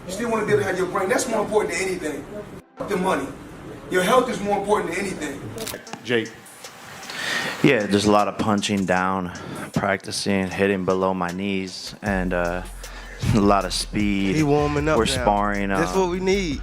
You still want to be able to have your brain. That's more important than anything. The money. Your health is more important than anything. Jake. Yeah, there's a lot of punching down, practicing, hitting below my knees, and a lot of speed. He warming up. We're now. sparring. That's what we need.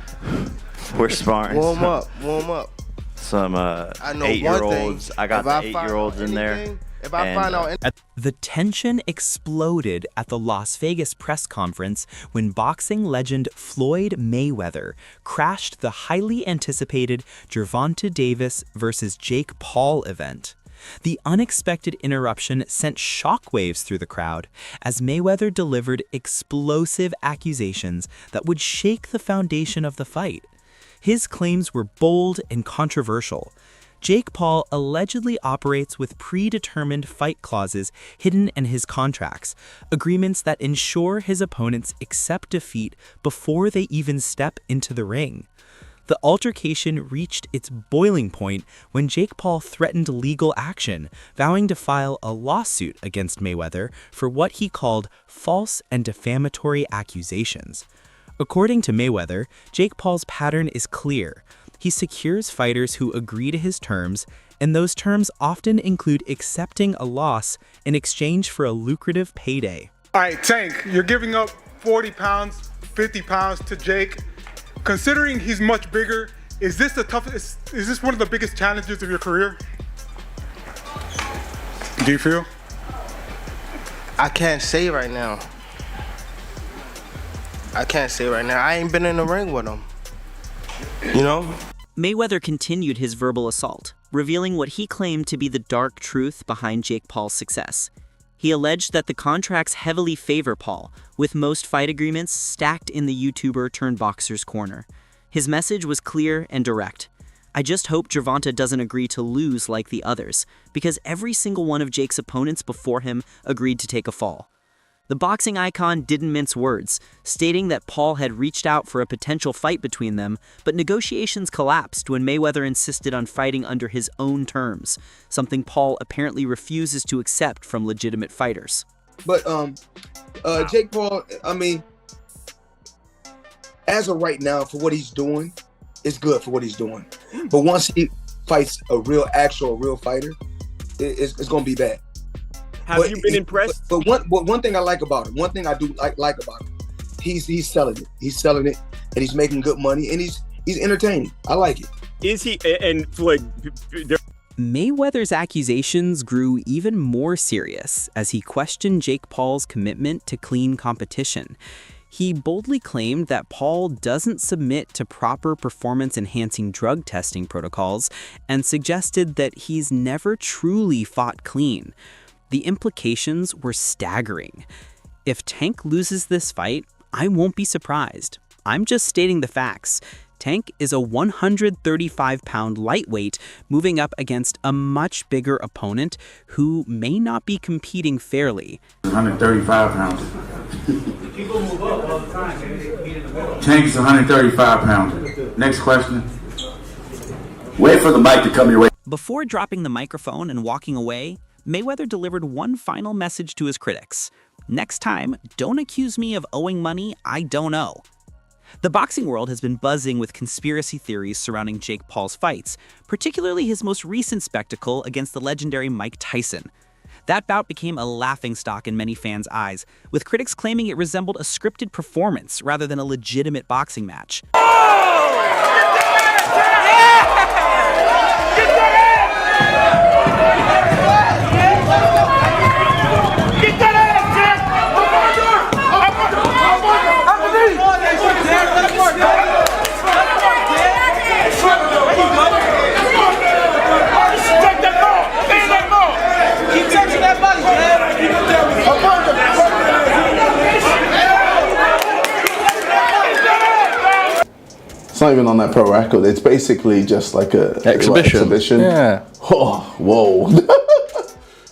We're sparring. Warm up. Some 8-year-olds. I got the 8-year-olds in there. If I find out The tension exploded at the Las Vegas press conference when boxing legend Floyd Mayweather crashed the highly anticipated Gervonta Davis versus Jake Paul event. The unexpected interruption sent shockwaves through the crowd as Mayweather delivered explosive accusations that would shake the foundation of the fight. His claims were bold and controversial. Jake Paul allegedly operates with predetermined fight clauses hidden in his contracts, agreements that ensure his opponents accept defeat before they even step into the ring. The altercation reached its boiling point when Jake Paul threatened legal action, vowing to file a lawsuit against Mayweather for what he called false and defamatory accusations. According to Mayweather, Jake Paul's pattern is clear. He secures fighters who agree to his terms, and those terms often include accepting a loss in exchange for a lucrative payday. All right, Tank, you're giving up 40 pounds, 50 pounds to Jake. Considering he's much bigger, is this the toughest? Is this one of the biggest challenges of your career? Do you feel? I can't say right now. I ain't been in the ring with him. You know? Mayweather continued his verbal assault, revealing what he claimed to be the dark truth behind Jake Paul's success. He alleged that the contracts heavily favor Paul, with most fight agreements stacked in the YouTuber-turned-boxer's corner. His message was clear and direct. I just hope Gervonta doesn't agree to lose like the others, because every single one of Jake's opponents before him agreed to take a fall. The boxing icon didn't mince words, stating that Paul had reached out for a potential fight between them, but negotiations collapsed when Mayweather insisted on fighting under his own terms, something Paul apparently refuses to accept from legitimate fighters. But Jake Paul, I mean, as of right now, for what he's doing, it's good for what he's doing. But once he fights a real fighter, it's going to be bad. Have you been impressed? But one thing I like about him, one thing I do like about him, he's selling it. He's selling it, and he's making good money, and he's entertaining. I like it. Is he? And Floyd, Mayweather's accusations grew even more serious as he questioned Jake Paul's commitment to clean competition. He boldly claimed that Paul doesn't submit to proper performance-enhancing drug testing protocols and suggested that he's never truly fought clean. The implications were staggering. If Tank loses this fight, I won't be surprised. I'm just stating the facts. Tank is a 135-pound lightweight moving up against a much bigger opponent who may not be competing fairly. 135 pounds. Tank is 135 pounds. Next question. Wait for the mic to come your way. Before dropping the microphone and walking away, Mayweather delivered one final message to his critics. Next time, don't accuse me of owing money I don't owe. The boxing world has been buzzing with conspiracy theories surrounding Jake Paul's fights, particularly his most recent spectacle against the legendary Mike Tyson. That bout became a laughingstock in many fans' eyes, with critics claiming it resembled a scripted performance rather than a legitimate boxing match. It's not even on that pro record. It's basically just like a exhibition. Yeah. Oh, whoa.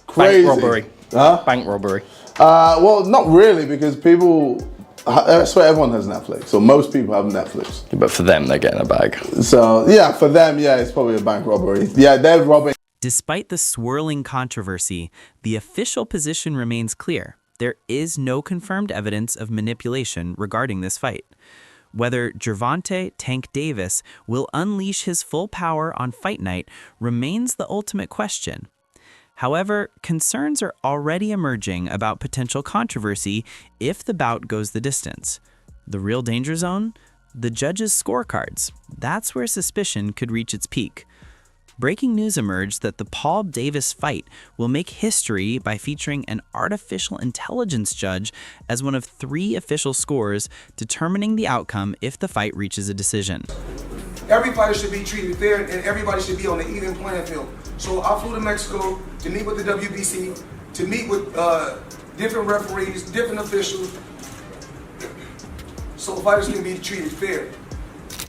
Crazy. Bank robbery. Huh? Bank robbery. Well, not really, because people. I swear everyone has Netflix, or most people have Netflix. But for them, they're getting a bag. So yeah, for them, yeah, it's probably a bank robbery. Yeah, they're robbing. Despite the swirling controversy, the official position remains clear. there is no confirmed evidence of manipulation regarding this fight. Whether Gervonta "Tank" Davis will unleash his full power on fight night remains the ultimate question. However, concerns are already emerging about potential controversy if the bout goes the distance. The real danger zone? The judges' scorecards. That's where suspicion could reach its peak. Breaking news emerged that the Paul Davis fight will make history by featuring an artificial intelligence judge as one of 3 official scores determining the outcome if the fight reaches a decision. Every fighter should be treated fair, and everybody should be on the even playing field. So I flew to Mexico to meet with the WBC, to meet with different referees, different officials, so fighters can be treated fair.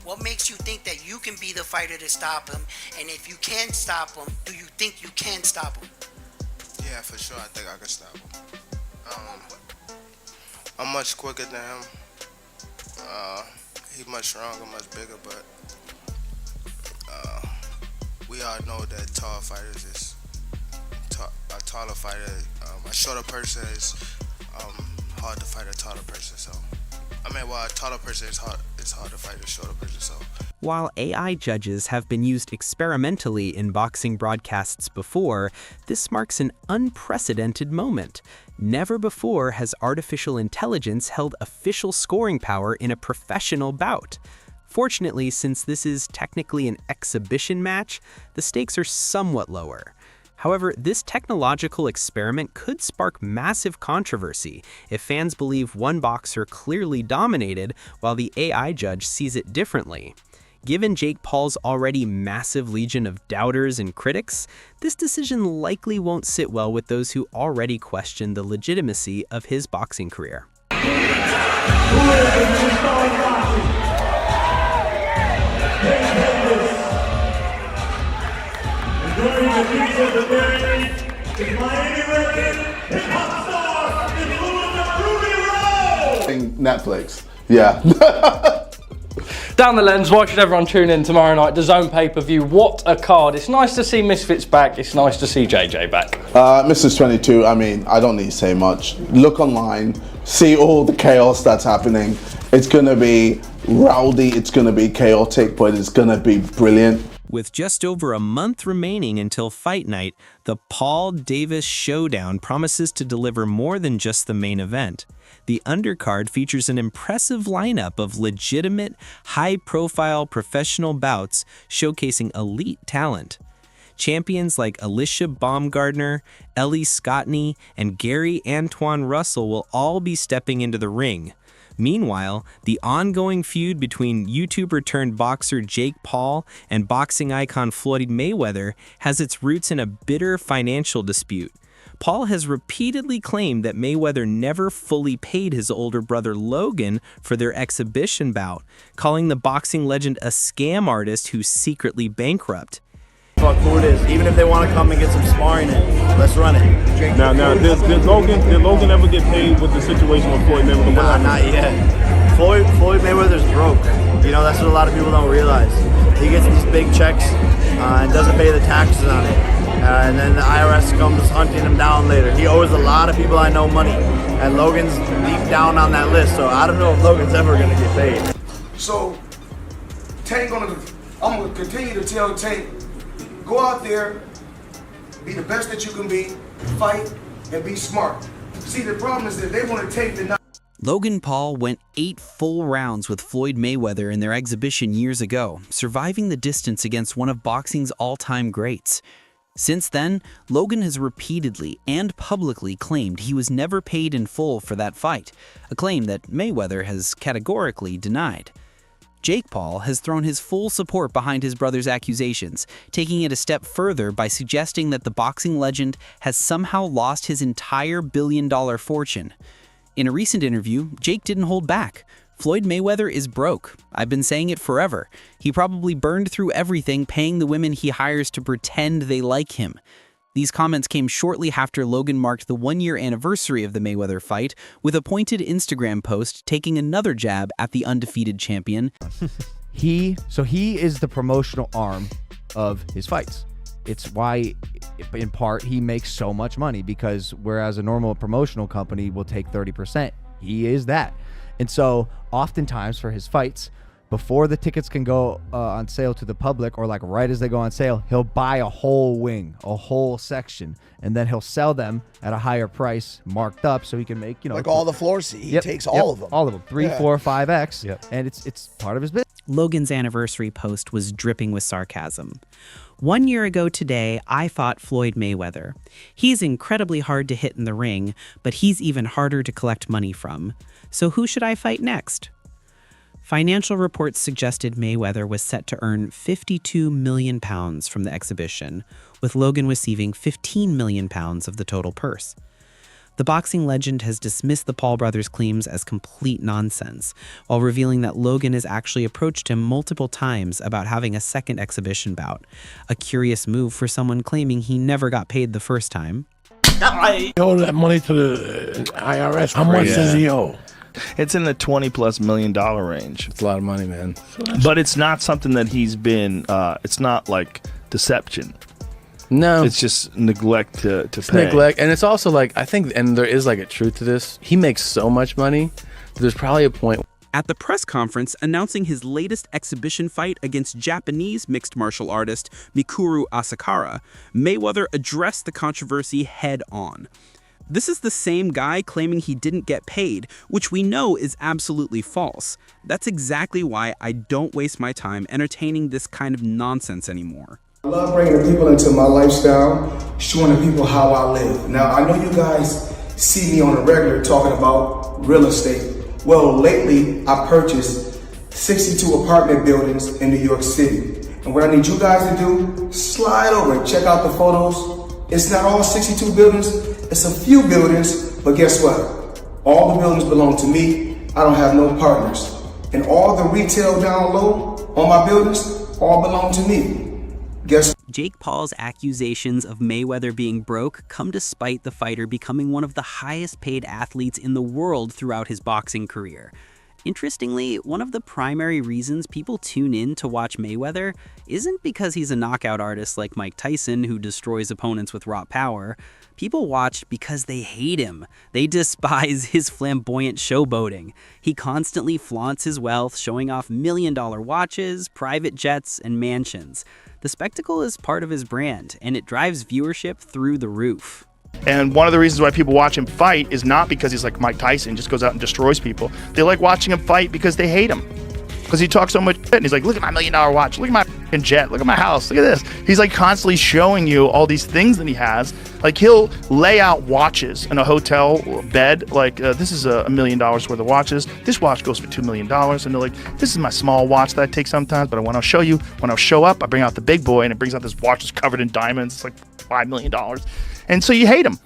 What makes you think that you can be the fighter to stop him? And if you can stop him, do you think you can stop him? Yeah, for sure. I think I can stop him. I'm much quicker than him. He's much stronger, much bigger, but we all know that tall fighters is a taller fighter. A shorter person is hard to fight a taller person. So, a taller person is hard to fight a shorter person. So. While AI judges have been used experimentally in boxing broadcasts before, this marks an unprecedented moment. Never before has artificial intelligence held official scoring power in a professional bout. Fortunately, since this is technically an exhibition match, the stakes are somewhat lower. However, this technological experiment could spark massive controversy if fans believe one boxer clearly dominated while the AI judge sees it differently. Given Jake Paul's already massive legion of doubters and critics, this decision likely won't sit well with those who already question the legitimacy of his boxing career. Netflix. Yeah. Down the lens, why should everyone tune in tomorrow night? The Zone pay-per-view. What a card. It's nice to see Misfits back. It's nice to see JJ back. Mrs. 22, I don't need to say much. Look online, see all the chaos that's happening. It's going to be rowdy, it's going to be chaotic, but it's going to be brilliant. With just over a month remaining until fight night, the Paul Davis Showdown promises to deliver more than just the main event. The undercard features an impressive lineup of legitimate, high-profile professional bouts showcasing elite talent. Champions like Alicia Baumgardner, Ellie Scottney, and Gary Antoine Russell will all be stepping into the ring. Meanwhile, the ongoing feud between YouTuber-turned-boxer Jake Paul and boxing icon Floyd Mayweather has its roots in a bitter financial dispute. Paul has repeatedly claimed that Mayweather never fully paid his older brother Logan for their exhibition bout, calling the boxing legend a scam artist who's secretly bankrupt. Fuck who it is. Even if they want to come and get some sparring in, let's run it. Now, did Logan ever get paid with the situation with Floyd Mayweather? Nah, not yet. Floyd Mayweather's broke. That's what a lot of people don't realize. He gets these big checks and doesn't pay the taxes on it. And then the IRS comes hunting him down later. He owes a lot of people I know money. And Logan's deep down on that list, so I don't know if Logan's ever going to get paid. So, I'm going to continue to tell Tank, go out there, be the best that you can be, fight, and be smart. See, the problem is that they want to take the... Logan Paul went 8 full rounds with Floyd Mayweather in their exhibition years ago, surviving the distance against one of boxing's all-time greats. Since then, Logan has repeatedly and publicly claimed he was never paid in full for that fight, a claim that Mayweather has categorically denied. Jake Paul has thrown his full support behind his brother's accusations, taking it a step further by suggesting that the boxing legend has somehow lost his entire billion-dollar fortune. In a recent interview, Jake didn't hold back. Floyd Mayweather is broke. I've been saying it forever. He probably burned through everything paying the women he hires to pretend they like him. These comments came shortly after Logan marked the 1-year anniversary of the Mayweather fight with a pointed Instagram post taking another jab at the undefeated champion. He is the promotional arm of his fights. it's why, in part, he makes so much money, because whereas a normal promotional company will take 30%, he is that. And so oftentimes for his fights, before the tickets can go on sale to the public, or like right as they go on sale, he'll buy a whole wing, a whole section, and then he'll sell them at a higher price, marked up, so he can make, like all the floor seat. He takes all of them. All of them. 3, 4, 5x. And it's part of his business. Logan's anniversary post was dripping with sarcasm. 1 year ago today, I fought Floyd Mayweather. He's incredibly hard to hit in the ring, but he's even harder to collect money from. So who should I fight next? Financial reports suggested Mayweather was set to earn £52 million from the exhibition, with Logan receiving £15 million of the total purse. The boxing legend has dismissed the Paul brothers' claims as complete nonsense, while revealing that Logan has actually approached him multiple times about having a second exhibition bout, a curious move for someone claiming he never got paid the first time. He owed that money to the IRS. How much does he owe? It's in the $20+ million range. It's a lot of money, man. But it's not something that he's been, it's not like deception. No. It's just neglect to It's pay. neglect. And it's also like, I think, and there is like a truth to this, he makes so much money, there's probably a point. At the press conference announcing his latest exhibition fight against Japanese mixed martial artist Mikuru Asakara, Mayweather addressed the controversy head on. This is the same guy claiming he didn't get paid, which we know is absolutely false. That's exactly why I don't waste my time entertaining this kind of nonsense anymore. I love bringing the people into my lifestyle, showing the people how I live. Now, I know you guys see me on a regular talking about real estate. Well, lately, I purchased 62 apartment buildings in New York City. And what I need you guys to do, slide over and check out the photos. It's not all 62 buildings, it's a few buildings, but guess what? All the buildings belong to me. I don't have no partners. And all the retail down low on my buildings all belong to me. Jake Paul's accusations of Mayweather being broke come despite the fighter becoming one of the highest paid athletes in the world throughout his boxing career. Interestingly, one of the primary reasons people tune in to watch Mayweather isn't because he's a knockout artist like Mike Tyson who destroys opponents with raw power. People watch because they hate him. They despise his flamboyant showboating. He constantly flaunts his wealth, showing off million-dollar watches, private jets, and mansions. The spectacle is part of his brand, and it drives viewership through the roof. And one of the reasons why people watch him fight is not because he's like Mike Tyson, just goes out and destroys people. They like watching him fight because they hate him. Because he talks so much shit, and he's like, look at my $1 million watch, look at my f***ing jet, look at my house, look at this. He's like constantly showing you all these things that he has. Like he'll lay out watches in a hotel bed, like this is $1 million worth of watches. This watch goes for $2 million. And they're like, this is my small watch that I take sometimes, but when I'll show you, when I'll show up, I bring out the big boy, and it brings out this watch that's covered in diamonds. It's like $5 million. And so you hate him.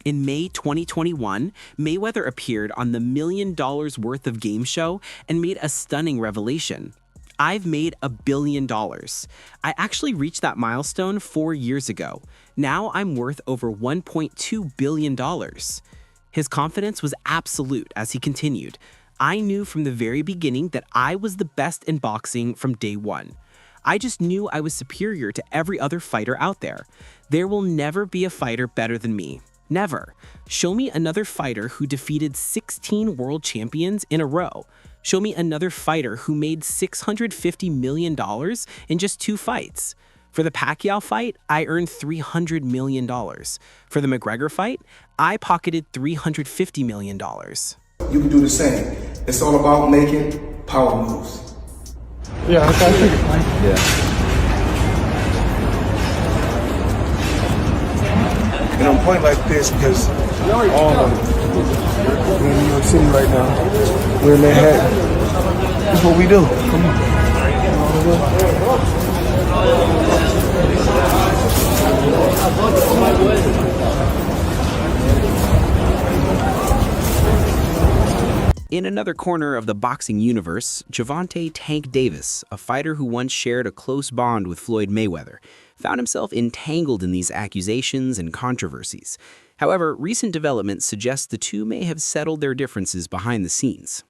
In May 2021, Mayweather appeared on the $1 million worth of game show and made a stunning revelation. I've made $1 billion. I actually reached that milestone 4 years ago. Now I'm worth over $1.2 billion. His confidence was absolute as he continued. I knew from the very beginning that I was the best in boxing from day one. I just knew I was superior to every other fighter out there. There will never be a fighter better than me. Never. Show me another fighter who defeated 16 world champions in a row. Show me another fighter who made $650 million in just 2 fights. For the Pacquiao fight, I earned $300 million. For the McGregor fight, I pocketed $350 million. You can do the same. It's all about making power moves. Yeah, I think it's fine. Yeah. And I'm pointing like this because all of them, we're in New York City right now. We're in Manhattan. That's what we do. Come In another corner of the boxing universe, Gervonta Tank Davis, a fighter who once shared a close bond with Floyd Mayweather, found himself entangled in these accusations and controversies. However, recent developments suggest the two may have settled their differences behind the scenes.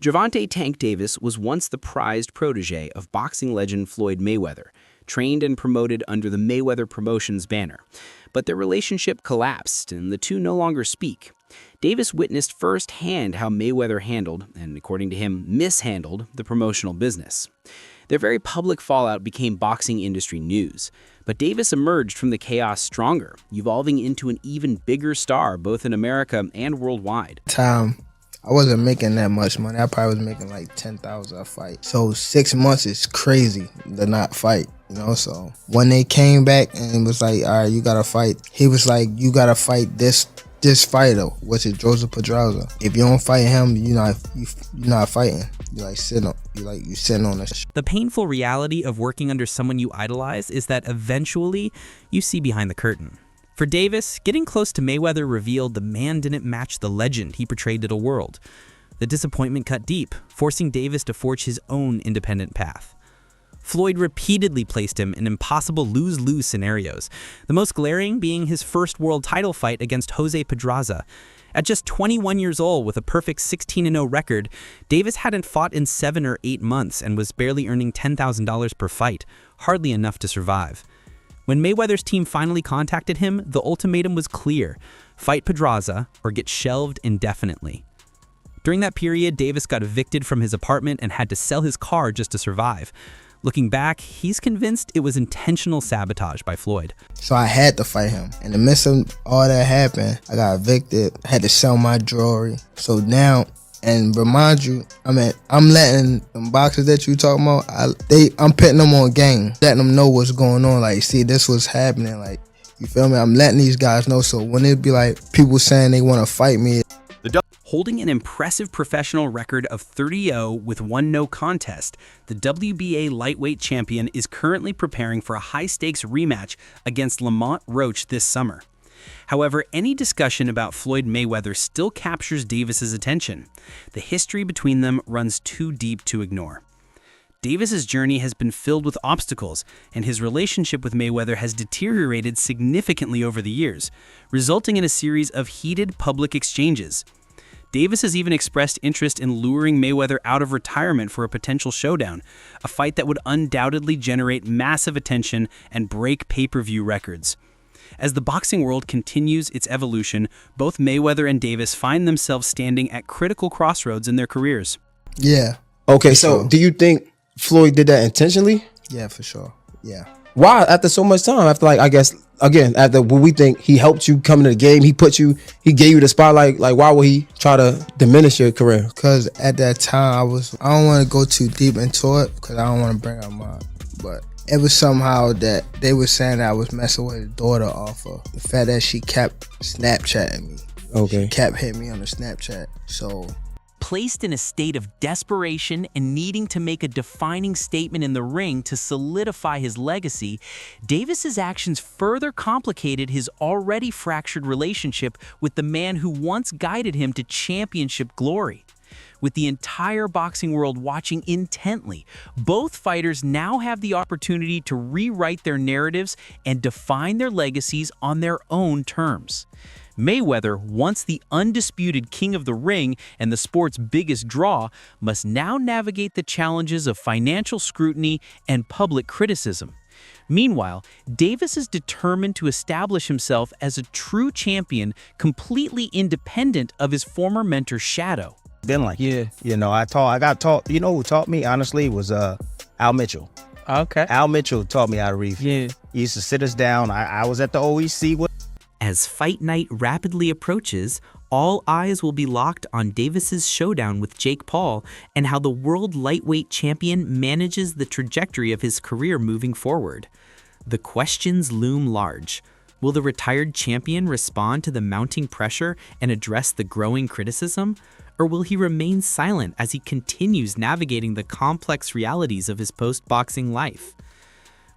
Gervonta Tank Davis was once the prized protege of boxing legend Floyd Mayweather. trained and promoted under the Mayweather Promotions banner. But their relationship collapsed, and the two no longer speak. Davis witnessed firsthand how Mayweather handled, and according to him, mishandled, the promotional business. Their very public fallout became boxing industry news. But Davis emerged from the chaos stronger, evolving into an even bigger star both in America and worldwide. I wasn't making that much money. I probably was making like $10,000 a fight. So 6 months is crazy to not fight, you know? So when they came back and was like, all right, you gotta fight. He was like, you gotta fight this fighter, which is Joseph Pedraza. If you don't fight him, you're not fighting. You sitting on this. The painful reality of working under someone you idolize is that eventually you see behind the curtain. For Davis, getting close to Mayweather revealed the man didn't match the legend he portrayed to the world. The disappointment cut deep, forcing Davis to forge his own independent path. Floyd repeatedly placed him in impossible lose-lose scenarios, the most glaring being his first world title fight against Jose Pedraza. At just 21 years old with a perfect 16-0 record, Davis hadn't fought in 7 or 8 months and was barely earning $10,000 per fight, hardly enough to survive. When Mayweather's team finally contacted him, the ultimatum was clear: fight Pedraza or get shelved indefinitely. During that period, Davis got evicted from his apartment and had to sell his car just to survive. Looking back, he's convinced it was intentional sabotage by Floyd. So I had to fight him. In the midst of all that happened, I got evicted, I had to sell my jewelry. So now, and remind you, I'm letting them boxers that you talking about, I'm putting them on game, letting them know what's going on. Like, see, this was happening. Like, you feel me? I'm letting these guys know. So when it be like people saying they want to fight me, Holding an impressive professional record of 30-0 with 1 no contest, the WBA lightweight champion is currently preparing for a high-stakes rematch against Lamont Roach this summer. However, any discussion about Floyd Mayweather still captures Davis's attention. The history between them runs too deep to ignore. Davis's journey has been filled with obstacles, and his relationship with Mayweather has deteriorated significantly over the years, resulting in a series of heated public exchanges. Davis has even expressed interest in luring Mayweather out of retirement for a potential showdown, a fight that would undoubtedly generate massive attention and break pay-per-view records. As the boxing world continues its evolution, both Mayweather and Davis find themselves standing at critical crossroads in their careers. Yeah. Okay, so do you think Floyd did that intentionally? Yeah, for sure. Yeah. Why? After so much time, after I guess, again, after what we think he helped you come into the game, he gave you the spotlight, like why would he try to diminish your career? Because at that time, I don't want to go too deep into it because I don't want to bring up mine, but it was somehow that they were saying that I was messing with his daughter off of the fact that she kept Snapchatting me. Okay. She kept hitting me on the Snapchat, so... Placed in a state of desperation and needing to make a defining statement in the ring to solidify his legacy, Davis's actions further complicated his already fractured relationship with the man who once guided him to championship glory. With the entire boxing world watching intently, both fighters now have the opportunity to rewrite their narratives and define their legacies on their own terms. Mayweather, once the undisputed king of the ring and the sport's biggest draw, must now navigate the challenges of financial scrutiny and public criticism. Meanwhile, Davis is determined to establish himself as a true champion, completely independent of his former mentor's shadow. Been like, yeah, you know, I got taught, you know who taught me, honestly, was Al Mitchell. Okay. Al Mitchell taught me how to reef. Yeah. He used to sit us down. I was at the OEC with. As fight night rapidly approaches, all eyes will be locked on Davis's showdown with Jake Paul and how the world lightweight champion manages the trajectory of his career moving forward. The questions loom large. Will the retired champion respond to the mounting pressure and address the growing criticism? Or will he remain silent as he continues navigating the complex realities of his post-boxing life?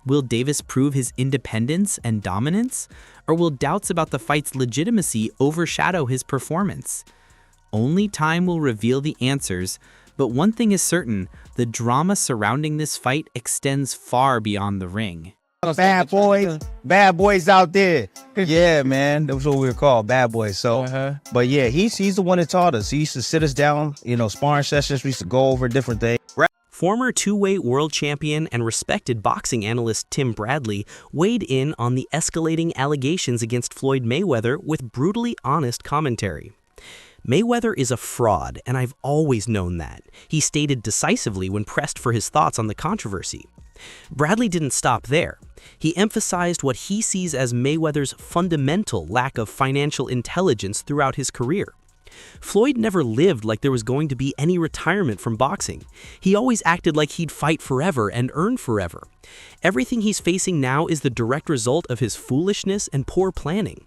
Will Davis prove his independence and dominance? Or will doubts about the fight's legitimacy overshadow his performance? Only time will reveal the answers, but one thing is certain, the drama surrounding this fight extends far beyond the ring. Bad boys out there. Yeah, man, that was what we were called, bad boys. So, but yeah, he's the one that taught us. He used to sit us down, you know, sparring sessions. We used to go over different things. Former two-weight world champion and respected boxing analyst Tim Bradley weighed in on the escalating allegations against Floyd Mayweather with brutally honest commentary. Mayweather is a fraud, and I've always known that, he stated decisively when pressed for his thoughts on the controversy. Bradley didn't stop there. He emphasized what he sees as Mayweather's fundamental lack of financial intelligence throughout his career. Floyd never lived like there was going to be any retirement from boxing. He always acted like he'd fight forever and earn forever. Everything he's facing now is the direct result of his foolishness and poor planning.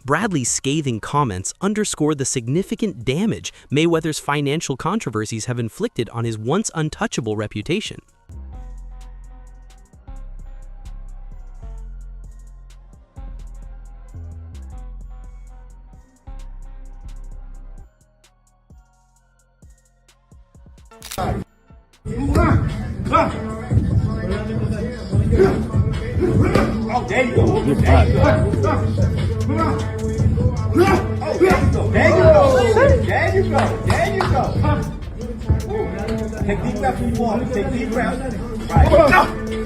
Bradley's scathing comments underscore the significant damage Mayweather's financial controversies have inflicted on his once untouchable reputation. Oh, there you go. There you go. There you go. There you go. Take deep breath when you want. Take deep breath. Right.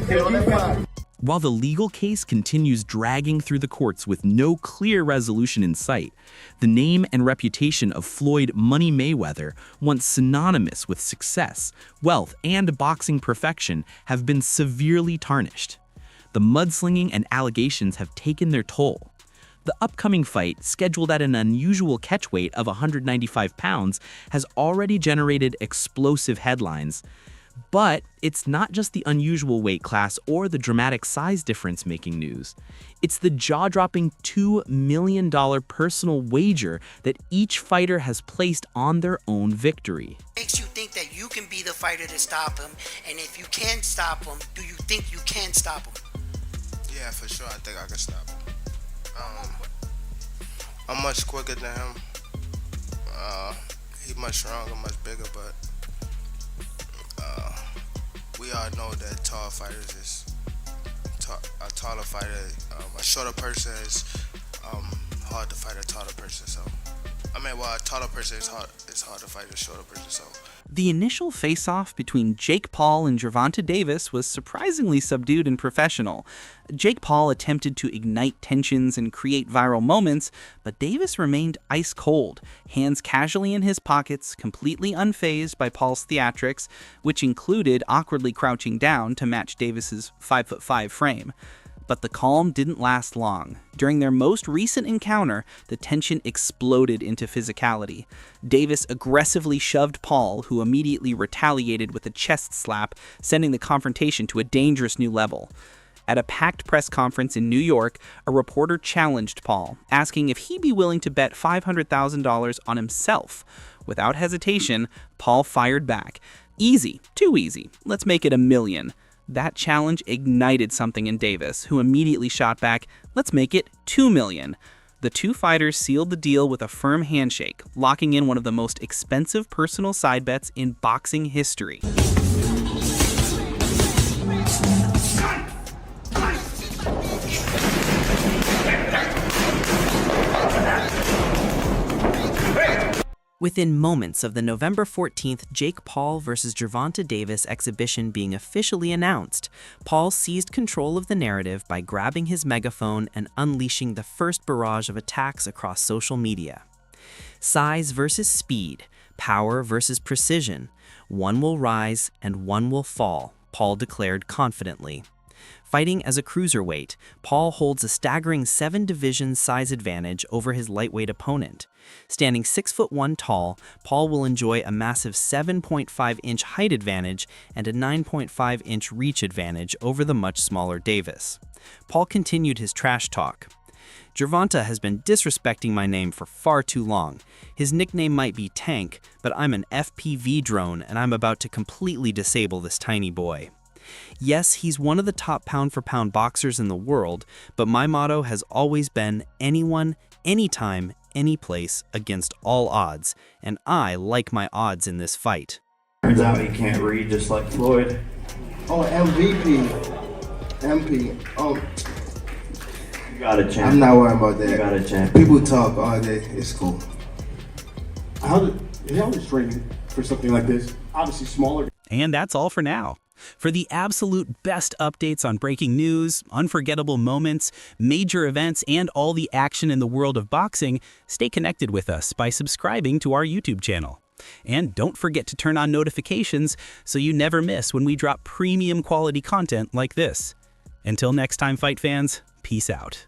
Take deep breath. While the legal case continues dragging through the courts with no clear resolution in sight, the name and reputation of Floyd "Money" Mayweather, once synonymous with success, wealth, and boxing perfection, have been severely tarnished. The mudslinging and allegations have taken their toll. The upcoming fight, scheduled at an unusual catchweight of 195 pounds, has already generated explosive headlines. But it's not just the unusual weight class or the dramatic size difference making news. It's the jaw-dropping $2 million personal wager that each fighter has placed on their own victory. Makes you think that you can be the fighter to stop him, and if you can stop him, do you think you can stop him? Yeah, for sure. I think I can stop him. I'm much quicker than him. He's much stronger, much bigger, but we all know that tall fighters is a taller fighter. A shorter person is hard to fight a taller person. So, a taller person is hard to fight a shorter person. So. The initial face-off between Jake Paul and Gervonta Davis was surprisingly subdued and professional. Jake Paul attempted to ignite tensions and create viral moments, but Davis remained ice-cold, hands casually in his pockets, completely unfazed by Paul's theatrics, which included awkwardly crouching down to match Davis's 5'5" frame. But the calm didn't last long. During their most recent encounter, the tension exploded into physicality. Davis aggressively shoved Paul, who immediately retaliated with a chest slap, sending the confrontation to a dangerous new level. At a packed press conference in New York, a reporter challenged Paul, asking if he'd be willing to bet $500,000 on himself. Without hesitation, Paul fired back. Easy, too easy. Let's make it $1 million. That challenge ignited something in Davis, who immediately shot back, let's make it $2 million. The two fighters sealed the deal with a firm handshake, locking in one of the most expensive personal side bets in boxing history. Within moments of the November 14th Jake Paul vs. Gervonta Davis exhibition being officially announced, Paul seized control of the narrative by grabbing his megaphone and unleashing the first barrage of attacks across social media. Size versus speed, power versus precision, one will rise and one will fall, Paul declared confidently. Fighting as a cruiserweight, Paul holds a staggering 7-division size advantage over his lightweight opponent. Standing 6'1" tall, Paul will enjoy a massive 7.5-inch height advantage and a 9.5-inch reach advantage over the much smaller Davis. Paul continued his trash talk. Gervonta has been disrespecting my name for far too long. His nickname might be Tank, but I'm an FPV drone and I'm about to completely disable this tiny boy. Yes, he's one of the top pound-for-pound boxers in the world, but my motto has always been anyone, anytime, any place, against all odds, and I like my odds in this fight. Turns out he can't read just like Floyd. Oh, MVP. MP. Oh. You got a chance. I'm not worried about that. You got a chance. People talk all day. It's cool. How was training for something like this? Obviously smaller. And that's all for now. For the absolute best updates on breaking news, unforgettable moments, major events, and all the action in the world of boxing, stay connected with us by subscribing to our YouTube channel. And don't forget to turn on notifications so you never miss when we drop premium quality content like this. Until next time, fight fans, peace out.